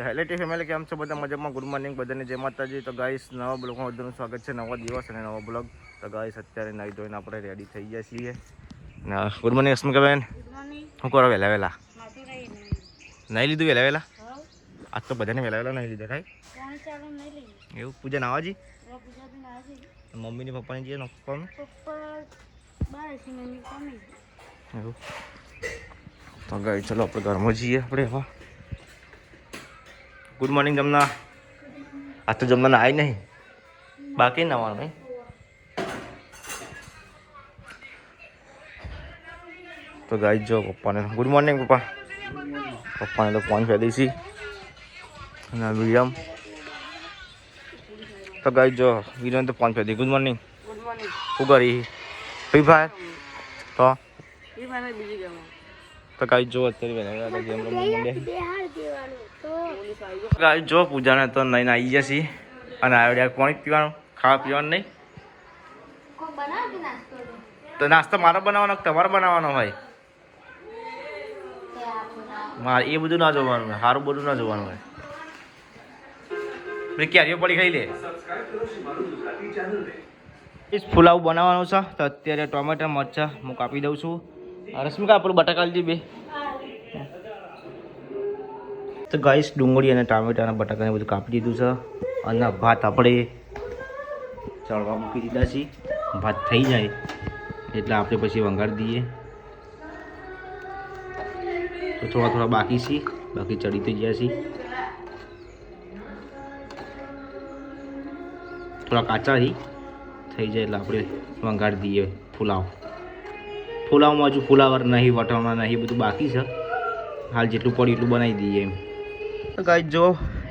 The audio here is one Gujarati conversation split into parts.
હેલો ટી ફેમિલી, કેમ છો બધા? મજામાં? ગુડ મોર્નિંગ બધાને, જય માતાજી. તો ગાઈસ નવા બ્લોગમાં બધાનું સ્વાગત છે. નવા દિવસ અને નવો બ્લોગ. તો ગાઈસ અત્યારે નાઈ ધોઈને આપણે રેડી થઈ ગયા છીએ. ગુડ મોર્નિંગ અસ્મિકાબેન, શું કરો વહેલા વહેલા? નહીં લીધું વહેલા વહેલા? આજ તો બધાને વહેલા વહેલા નહીં લીધા થાય એવું. પૂજા નાવાજી મમ્મીની પપ્પાની જઈએ પપ્પાનું એવું. તો ગાઈ ચલો આપણે ઘરમાં જઈએ આપણે હવે. Good morning Jamna. આજ તો જમના ના આવી નહીં, બાકી નાવાનું નહીં. તો ગાઈ જો પપ્પાને ગુડ મોર્નિંગ પપ્પા. પપ્પાને તો ફોન ફેરી છે અને વિરમ તો ગાઈ જો વિરમ તો ફોન ફેરી. Good morning. શું કરી ફ્રી ફાયર? તો ગાઈ જો અત્યારે ગેમ રમવા ગાઈ જો પૂજાને તો નહીં આવી જશે અને આવડ્યા પાણી પીવાનું, ખાવા પીવાનું નહીં. તો નાસ્તો મારો બનાવવાનો તમારે બનાવવાનો હોય? મારે એ બધું ના જોવાનું હોય, સારું બધું ના જોવાનું હોય. ક્યારીઓ પડી ખાઈ લે. પુલાવ બનાવવાનો છે તો અત્યારે ટોમેટા મરચાં હું કાપી દઉં છું. રશ્મિકા આપણું બટાકા લીધી બે. તો ગાઈસ ડુંગળી અને ટામેટા અને બટાકાને બધું કાપી દીધું છે અને ભાત આપણે ચડવા મૂકી દીધા છે. ભાત થઈ જાય એટલે આપણે પછી વઘારી દઈએ. તો થોડા થોડા બાકી છે, બાકી ચડી થઈ ગયા છે. થોડા કાચા થઈ જાય એટલે આપણે વઘારી દઈએ પુલાવ. પુલાવમાં હજુ ફુલાવર નહીં, વટાણા નહીં, બધું બાકી છે. હાલ જેટલું પડ્યું એટલું બનાવી દઈએ એમ. તો ગાઈસ જો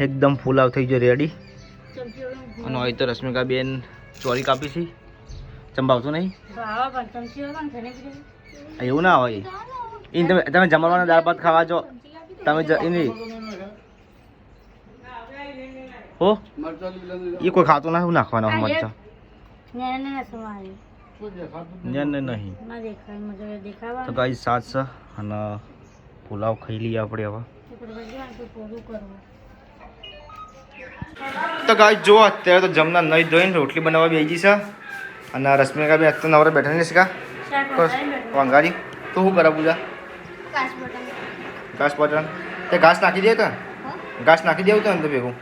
એકદમ પુલાવ થઈ ગયો રેડી. અને હોય તો રશ્મિકા બેન ચોરી કાપી છે. ચંબાવતું નહીં એવું ના હોય. એ તમે જમવાના દાળ ભાત ખાવા જો તમે એની હો એ કોઈ ખાતું ના નાખવાના મરચા નહીં. તો ગાઈસ સાત છે અને પુલાવ ખાઈ લઈએ આપણે હવે. તો ગાઈસ જો અત્યારે તો જમના નહીં ધોઈને રોટલી બનાવવા બેસી છે અને રશ્મિકા બી અત્યારે નવરા બેઠા નહીં શીખા વંગારી. તો શું કરે પૂજા? ઘાસ બટન તે ઘાસ નાખી દે તો ઘાસ નાખી દેવું તો ને તો ભેગું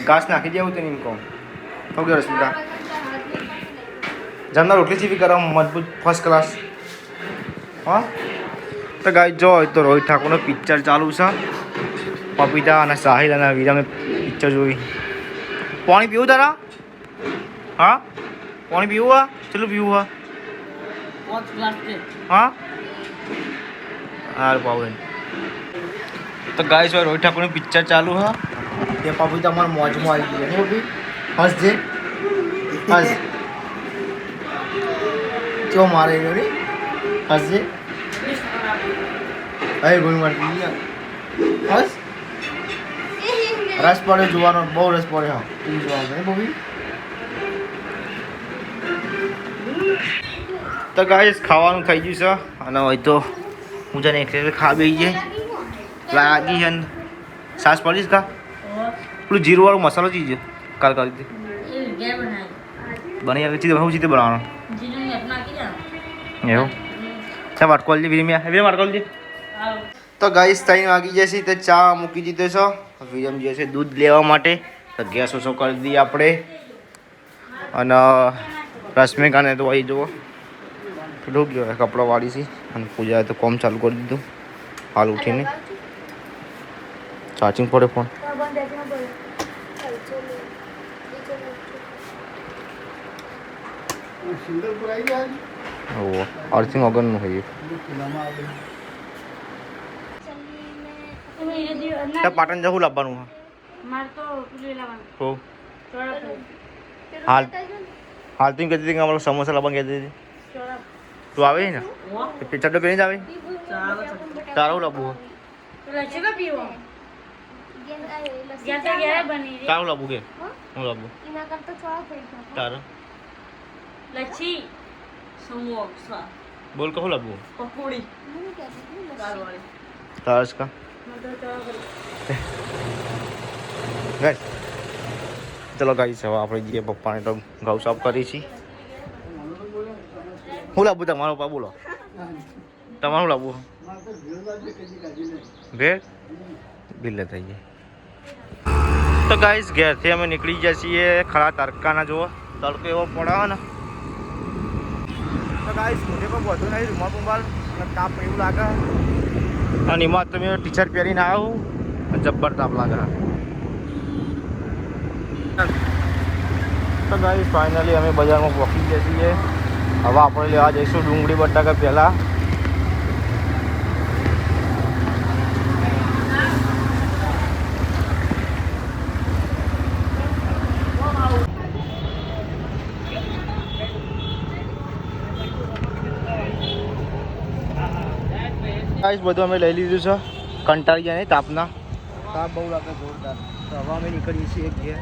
ઘાસ નાખી દેવું તો નહીં કહું. શું કહ્યું રશ્મિકા? જમના રોટલી ચીવી કરવા મજબૂત ફર્સ્ટ ક્લાસ. હા તો ગાઈ જો તો રોહિત ઠાકોરનું પિક્ચર ચાલુ છે. પપીતા અને સાહિલ અને વિરામે પિક્ચર જોઈ. પાણી પીવું તારા? હા પાણી પીવું? હા ચલું પીવું? હા હાર પાવ. તો ગાઈસ રોહિત ઠાકોરનું પિક્ચર ચાલુ હા. તે પપીતા અમારા મોજમાં આવી ગઈ મોટી હસ જે હસ કેવો મારે રે હસ જે અરે ગોળ મારી હસ. રસ પડે જોવાનો, બહુ રસ પડે. હા ટીવી જોવાનું નહીં બહુ. તો ગાઈસ ખાવાનું થઈ ગયું છે અને હોય તો હું જાને એક ખા બેસી જાય લાગી છે. સાસ પડીશ કા પેલું જીરું વાળું મસાલો ચીજ કાલ કરી દે બની આવે ચીજ હું ચીતે બનાવવાનો એવું ચા વાટકોલ દે વિરમ્યા વિરમ વાટકોલ દે. તો ગાઈસ 3 વાગી જશે તો ચા મૂકી દીધો છે. વિરમ જે છે દૂધ લેવા માટે. તો ગેસ ઓછો કરી દઈએ આપણે અને રશ્મિકાને તો અહીં જુઓ ડૂબ ગયો કપડો વાળી છે અને પૂજાએ તો કોમ ચાલુ કરી દીધું. હાલ ઉઠીને ચાર્જિંગ પડે ફોન. અર્થિંગ વગરનું હોય. પાટણ જવું લાવવાનું હાલ હાલ તું કહેતી હતી કે અમારે સમોસા લાવવાનું કહેતી હતી. તું આવે ને ચડ્ડો પહેરી જ આવે. તારું લાવવું તારું લાવવું કે હું લાવવું તારું લચ્છી સમોસા બોલ કહું લાવવું તારસ કા ગાઈસ ચલો ગાઈસ હવે આપણે જઈએ પપ્પાને તો ઘઉં સાફ કરી છીએ. હું લાવું તમારો પપ્પા બોલો તમારું લાવવું ભેળ બિલ થઈ જાય. તો ગાઈસ ઘેરથી અમે નીકળી ગયા છીએ ખરા તડકાના જુઓ તડકો એવો પડે ને. તો ગાઈસ મોઢે પર બધું નહીં રૂમાલ બુમાલ તાપ એવું લાગે અને એમાં તમે ટી શર્ટ પહેરીને આવો જબ્બર તાપ લાગે. તો ગાઈસ ફાઇનલી અમે બજારમાં પહોંચી ગયા છીએ. હવે આપણે લેવા જઈશું ડુંગળી બટાકા પહેલાં. ગાઈસ બધું અમે લઈ લીધું છે કંટાળી ગયા નહીં તાપના. તાપ બહુ લાગે જોરદાર. તો હવે અમે નીકળીએ છીએ ઘેર.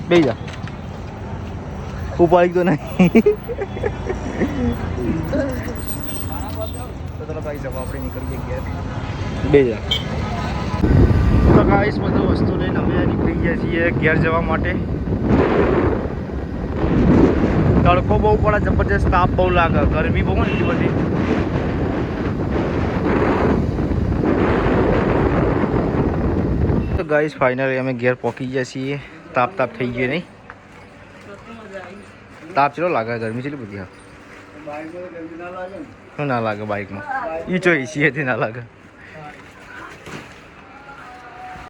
બે જા ઉપાડી તો નહીં. તો ચલો ગાઈસ હવે આપણે નીકળીએ ઘેર. બે જા. તો ગાઈસ બધું વસ્તુ લઈને અમે નીકળી ગયા છીએ ઘેર જવા માટે. તડકો બહુ પડે જબરજસ્ત તાપ બહુ લાગે ગરમી બહુ ને એટલી બધી. તો ગાઈસ ફાઇનલી અમે ઘેર પહોંચી ગયા છીએ. તાપ થઈ ગયો નહીં. તાપ ચલો લાગે ગરમી ચેટલી બધી. શું ના લાગે બાઇકમાં ઈ જો એસી હતી ના લાગે.